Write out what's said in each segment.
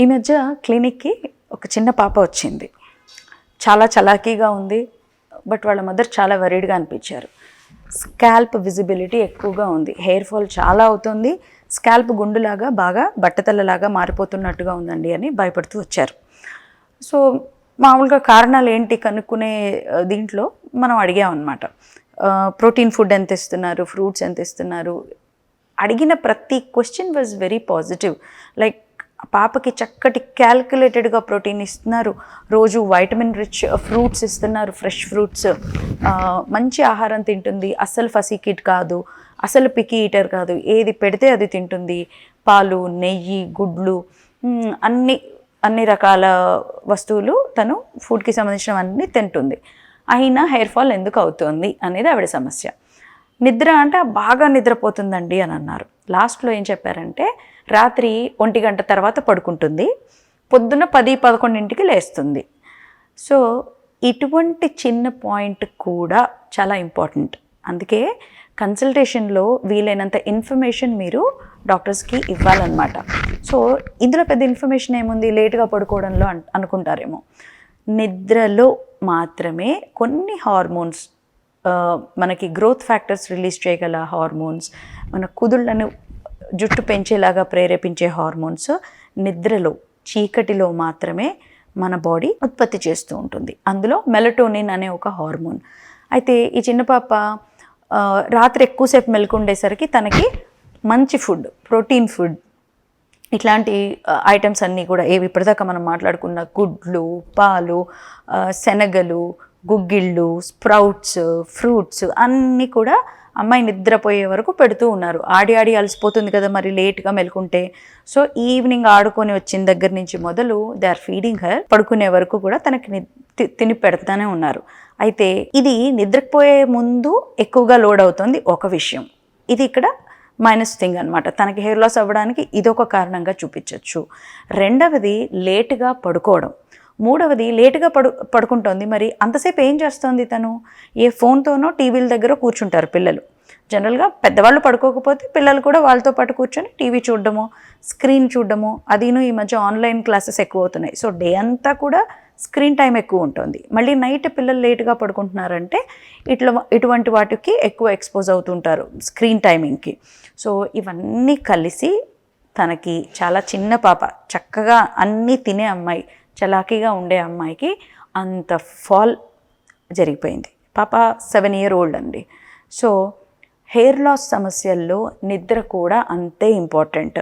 ఈ మధ్య క్లినిక్కి ఒక చిన్న పాప వచ్చింది. చాలా చలాకీగా ఉంది, బట్ వాళ్ళ మదర్ చాలా వరీడ్గా అనిపించారు. స్కాల్ప్ విజిబిలిటీ ఎక్కువగా ఉంది, హెయిర్ ఫాల్ చాలా అవుతుంది, స్కాల్ప్ గుండులాగా బాగా బట్టతలలాగా మారిపోతున్నట్టుగా ఉందండి అని భయపడుతూ వచ్చారు. సో మామూలుగా కారణాలు ఏంటి కనుక్కునే దీంట్లో మనం అడిగామన్నమాట. ప్రోటీన్ ఫుడ్ ఎంత ఇస్తున్నారు, ఫ్రూట్స్ ఎంత ఇస్తున్నారు, అడిగిన ప్రతి question was very positive. Like పాపకి చక్కటి క్యాల్కులేటెడ్గా ప్రోటీన్ ఇస్తున్నారు, రోజు వైటమిన్ రిచ్ ఫ్రూట్స్ ఇస్తున్నారు, ఫ్రెష్ ఫ్రూట్స్, మంచి ఆహారం తింటుంది, అస్సలు ఫసీ కిడ్ కాదు, అసలు పికీ ఈటర్ కాదు, ఏది పెడితే అది తింటుంది, పాలు, నెయ్యి, గుడ్లు, అన్ని రకాల వస్తువులు తను ఫుడ్కి సంబంధించినవన్నీ తింటుంది. అయినా హెయిర్ ఫాల్ ఎందుకు అవుతుంది అనేది ఆవిడ సమస్య. నిద్ర అంటే బాగా నిద్రపోతుందండి అని అన్నారు. లాస్ట్లో ఏం చెప్పారంటే రాత్రి 1 గంట తర్వాత పడుకుంటుంది, పొద్దున 10-11 లేస్తుంది. సో ఇటువంటి చిన్న పాయింట్ కూడా చాలా ఇంపార్టెంట్. అందుకే కన్సల్టేషన్లో వీలైనంత ఇన్ఫర్మేషన్ మీరు డాక్టర్స్కి ఇవ్వాలన్నమాట. సో ఇందులో పెద్ద ఇన్ఫర్మేషన్ ఏముంది లేట్గా పడుకోవడంలో అనుకుంటారేమో. నిద్రలో మాత్రమే కొన్ని హార్మోన్స్, మనకి గ్రోత్ ఫ్యాక్టర్స్ రిలీజ్ చేయగల హార్మోన్స్, మన కుదుళ్లను జుట్టు పెంచేలాగా ప్రేరేపించే హార్మోన్స్ నిద్రలో చీకటిలో మాత్రమే మన బాడీ ఉత్పత్తి చేస్తూ ఉంటుంది. అందులో మెలటోనిన్ అనే ఒక హార్మోన్. అయితే ఈ చిన్న పాప రాత్రి ఎక్కువసేపు మెలుకుండేసరికి తనకి మంచి ఫుడ్, ప్రోటీన్ ఫుడ్, ఇట్లాంటి ఐటమ్స్ అన్నీ కూడా ఏవి ఇప్పటిదాకా మనం మాట్లాడుకున్న గుడ్లు, పాలు, శనగలు, గుగ్గిళ్ళు, స్ప్రౌట్స్, ఫ్రూట్స్ అన్నీ కూడా అమ్మాయి నిద్రపోయే వరకు పెడుతూ ఉన్నారు. ఆడి అలసిపోతుంది కదా మరి లేట్గా మెలుకుంటే. సో ఈవినింగ్ ఆడుకొని వచ్చిన దగ్గర నుంచి మొదలు దే ఆర్ ఫీడింగ్ హర్, పడుకునే వరకు కూడా తనకి తిని పెడతానే ఉన్నారు. అయితే ఇది నిద్రపోయే ముందు ఎక్కువగా లోడ్ అవుతుంది ఒక విషయం. ఇది ఇక్కడ మైనస్ థింగ్ అనమాట. తనకి హెయిర్ లాస్ అవ్వడానికి ఇదొక కారణంగా చూపించవచ్చు. రెండవది లేటుగా పడుకోవడం. మూడవది లేటుగా పడుకుంటోంది, మరి అంతసేపు ఏం చేస్తోంది తను? ఏ ఫోన్తోనో టీవీల దగ్గర కూర్చుంటారు పిల్లలు. జనరల్గా పెద్దవాళ్ళు పడుకోకపోతే పిల్లలు కూడా వాళ్ళతో పాటు కూర్చొని టీవీ చూడడము, స్క్రీన్ చూడడము, అదిను ఈ మధ్య ఆన్లైన్ క్లాసెస్ ఎక్కువ అవుతున్నాయి. సో డే అంతా కూడా స్క్రీన్ టైం ఎక్కువ ఉంటుంది. మళ్ళీ నైట్ పిల్లలు లేటుగా పడుకుంటున్నారంటే ఇటువంటి వాటికి ఎక్కువ ఎక్స్పోజ్ అవుతుంటారు స్క్రీన్ టైమింగ్కి. సో ఇవన్నీ కలిసి తనకి చాలా చిన్న పాప, చక్కగా అన్నీ తినే అమ్మాయి, చలాకీగా ఉండే అమ్మాయికి అంత ఫాల్ జరిగిపోయింది. పాప 7 year old అండి. సో హెయిర్ లాస్ సమస్యల్లో నిద్ర కూడా అంతే ఇంపార్టెంట్.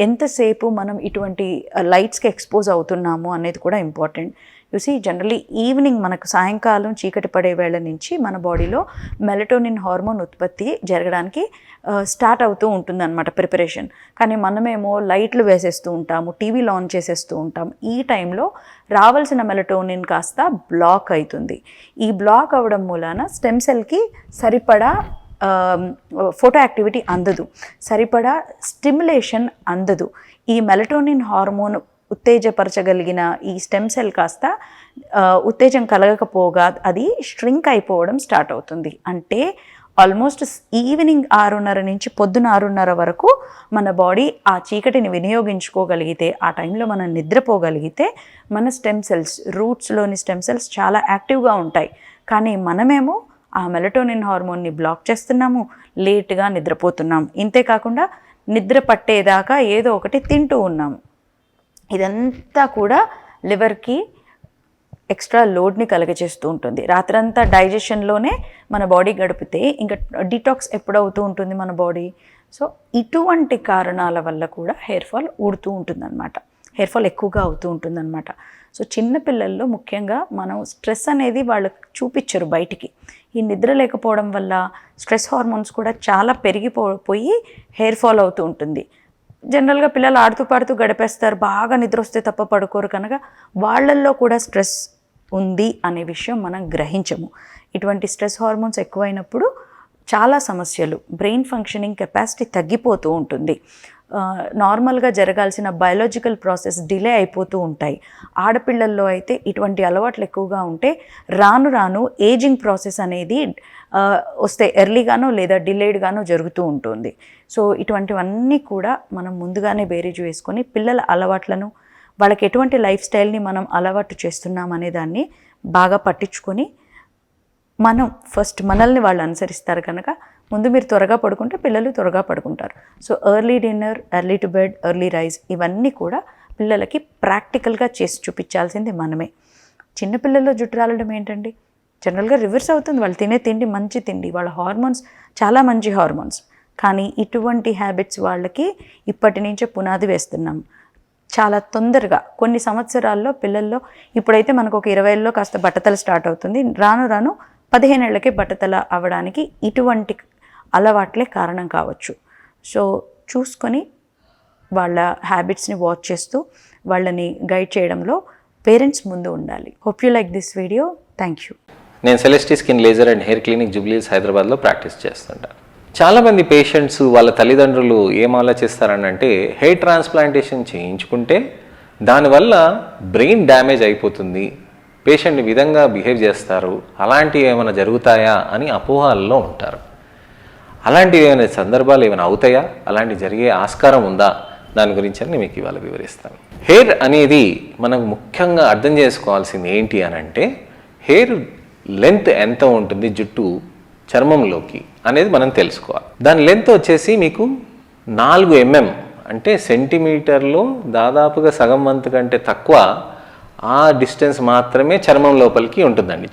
ఎంతసేపు మనం ఇటువంటి లైట్స్కి ఎక్స్పోజ్ అవుతున్నాము అనేది కూడా ఇంపార్టెంట్. చూసి జనరలీ ఈవినింగ్ మనకు సాయంకాలం చీకటి పడే వేళ నుంచి మన బాడీలో మెలటోనిన్ హార్మోన్ ఉత్పత్తి జరగడానికి స్టార్ట్ అవుతూ ఉంటుందన్నమాట ప్రిపరేషన్. కానీ మనమేమో లైట్లు వేసేస్తూ ఉంటాము, టీవీలు ఆన్ చేసేస్తూ ఉంటాం. ఈ టైంలో రావాల్సిన మెలటోనిన్ కాస్త బ్లాక్ అవుతుంది. ఈ బ్లాక్ అవ్వడం మూలాన స్టెమ్ సెల్కి సరిపడా ఫోటో యాక్టివిటీ అందదు, సరిపడా స్టిమ్యులేషన్ అందదు. ఈ మెలటోనిన్ హార్మోన్ ఉత్తేజపరచగలిగిన ఈ స్టెమ్ సెల్ కాస్త ఉత్తేజం కలగకపోగా అది స్ట్రింక్ అయిపోవడం స్టార్ట్ అవుతుంది. అంటే ఆల్మోస్ట్ ఈవినింగ్ 6:30 నుంచి పొద్దున 6:30 వరకు మన బాడీ ఆ చీకటిని వినియోగించుకోగలిగితే, ఆ టైంలో మనం నిద్రపోగలిగితే మన స్టెమ్ సెల్స్, రూట్స్లోని స్టెమ్ సెల్స్ చాలా యాక్టివ్గా ఉంటాయి. కానీ మనమేమో ఆ మెలటోనిన్ హార్మోన్ని బ్లాక్ చేస్తున్నాము, లేట్గా నిద్రపోతున్నాము. ఇంతేకాకుండా నిద్ర పట్టేదాకా ఏదో ఒకటి తింటూ ఉన్నాము. ఇదంతా కూడా లివర్కి ఎక్స్ట్రా లోడ్ని కలగజేస్తూ ఉంటుంది. రాత్రంతా డైజెషన్లోనే మన బాడీ గడిపితే ఇంకా డిటాక్స్ ఎప్పుడవుతూ ఉంటుంది మన బాడీ. సో ఇటువంటి కారణాల వల్ల కూడా హెయిర్ ఫాల్ ఊడుతూ ఉంటుందన్నమాట, హెయిర్ ఫాల్ ఎక్కువగా అవుతూ ఉంటుందన్నమాట. సో చిన్నపిల్లల్లో ముఖ్యంగా మనం స్ట్రెస్ అనేది వాళ్ళకి చూపించరు బయటికి. ఈ నిద్ర లేకపోవడం వల్ల స్ట్రెస్ హార్మోన్స్ కూడా చాలా పెరిగిపోయి హెయిర్ ఫాల్ అవుతూ ఉంటుంది. జనరల్గా పిల్లలు ఆడుతూ పాడుతూ గడిపేస్తారు, బాగా నిద్ర వస్తే తప్ప పడుకోరు, కనుక వాళ్ళల్లో కూడా స్ట్రెస్ ఉంది అనే విషయం మనం గ్రహించము. ఇటువంటి స్ట్రెస్ హార్మోన్స్ ఎక్కువైనప్పుడు చాలా సమస్యలు, బ్రెయిన్ ఫంక్షనింగ్ కెపాసిటీ తగ్గిపోతూ ఉంటుంది. నార్మల్గా జరగాల్సిన బయాలజికల్ ప్రాసెస్ డిలే అయిపోతూ ఉంటాయి. ఆడపిల్లల్లో అయితే ఇటువంటి అలవాట్లు ఎక్కువగా ఉంటే రాను రాను ఏజింగ్ ప్రాసెస్ అనేది వస్తే ఎర్లీగానో లేదా డిలేడ్గానో జరుగుతూ ఉంటుంది. సో ఇటువంటివన్నీ కూడా మనం ముందుగానే బేరీజు వేసుకొని పిల్లల అలవాట్లను, వాళ్ళకి ఎటువంటి లైఫ్ స్టైల్ని మనం అలవాటు చేస్తున్నాం అనే దాన్ని బాగా పట్టించుకొని మనం ఫస్ట్ మనల్ని వాళ్ళు అనుసరిస్తారు కనుక ముందు మీరు త్వరగా పడుకుంటే పిల్లలు త్వరగా పడుకుంటారు. So early dinner, early to bed, early rise ఇవన్నీ కూడా పిల్లలకి ప్రాక్టికల్గా చేసి చూపించాల్సింది మనమే. చిన్నపిల్లల్లో జుట్టు రాలడం ఏంటండి, జనరల్గా రివర్స్ అవుతుంది. వాళ్ళు తినే తిండి మంచి తిండి, వాళ్ళ హార్మోన్స్ చాలా మంచి హార్మోన్స్, కానీ ఇటువంటి హ్యాబిట్స్ వాళ్ళకి ఇప్పటి నుంచే పునాది వేస్తున్నాం. చాలా తొందరగా కొన్ని సంవత్సరాల్లో పిల్లల్లో, ఇప్పుడైతే మనకు ఒక 20 కాస్త బట్టతల స్టార్ట్ అవుతుంది, రాను రాను 15 ఏళ్ళకే బట్టతల అవ్వడానికి ఇటువంటి అలవాట్లే కారణం కావచ్చు. సో చూసుకొని వాళ్ళ హ్యాబిట్స్ని వాచ్ చేస్తూ వాళ్ళని గైడ్ చేయడంలో పేరెంట్స్ ముందు ఉండాలి. Hope you like this video. Thank you. నేను Celesty skin laser and hair clinic Jubilee Hills హైదరాబాద్లో ప్రాక్టీస్ చేస్తుంటాను. చాలామంది పేషెంట్స్ వాళ్ళ తల్లిదండ్రులు ఏం ఆలోచిస్తారనంటే హెయిర్ ట్రాన్స్ప్లాంటేషన్ చేయించుకుంటే దానివల్ల బ్రెయిన్ డ్యామేజ్ అయిపోతుంది, పేషెంట్ ఈ విధంగా బిహేవ్ చేస్తారు, అలాంటివి ఏమైనా జరుగుతాయా అని అపోహల్లో ఉంటారు. అలాంటివి ఏమైనా సందర్భాలు ఏమైనా అవుతాయా, అలాంటి జరిగే ఆస్కారం ఉందా, దాని గురించి అని మీకు ఇవాళ వివరిస్తాను. హెయిర్ అనేది మనం ముఖ్యంగా అర్థం చేసుకోవాల్సింది ఏంటి అని అంటే, హెయిర్ లెంత్ ఎంత ఉంటుంది జుట్టు చర్మంలోకి అనేది మనం తెలుసుకోవాలి. దాని లెంత్ వచ్చేసి మీకు 4 mm అంటే సెంటీమీటర్లో దాదాపుగా సగం వంతు కంటే తక్కువ ఆ డిస్టెన్స్ మాత్రమే చర్మం లోపలికి ఉంటుందండి జుట్టు.